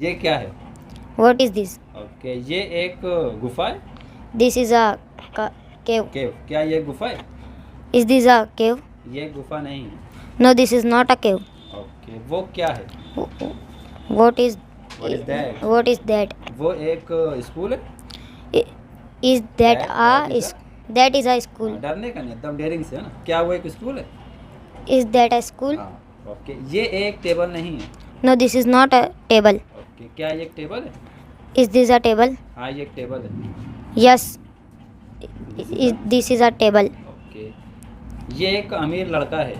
ये क्या है? What is this? ओके, ये एक गुफा है। This is a cave. केव, क्या ये गुफा है? Is this a cave? ये गुफा नहीं है। No, this is not a cave. Okay, वो क्या है? What is What is that? what is that? वो एक स्कूल है। I- Is that That is that is a school? हाँ, डरने का नहीं, एकदम डेयरिंग से है ना। क्या वो एक स्कूल है? Is that a school? हाँ। ओके, ये एक टेबल नहीं है। No, this is not a table. Okay, क्या ये एक टेबल है? Is this a table? हाँ, ये एक टेबल है। Yes. This is a table. Okay, ये एक अमीर लड़का है।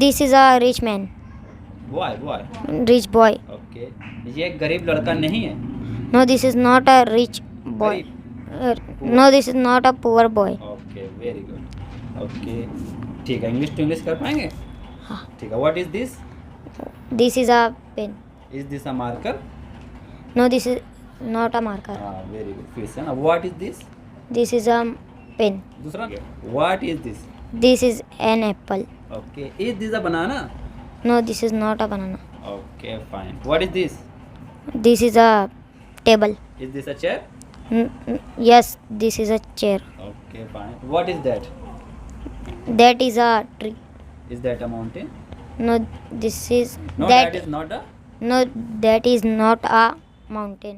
This is a rich man. Boy. Rich boy. Okay, ये एक गरीब लड़का नहीं है। No, this is not a rich boy. No, this is not a poor boy. Okay, very good. Okay, ठीक है, इंग्लिश टू इंग्लिश कर पाएंगे? हाँ. ठीक है, what is this? This is a pen. Is this a marker? No, this is not a marker. हाँ, very good, फिर से ना, what is this? This is a pen. दूसरा, what is this? This is an apple. Okay, is this a banana? No, this is not a banana. Okay, fine, what is this? This is a table. Is this a chair? Yes, this is a chair. Okay, fine, what is that? That is a tree. Is that a mountain? No, this is no, that. That is not a No, that is not a mountain.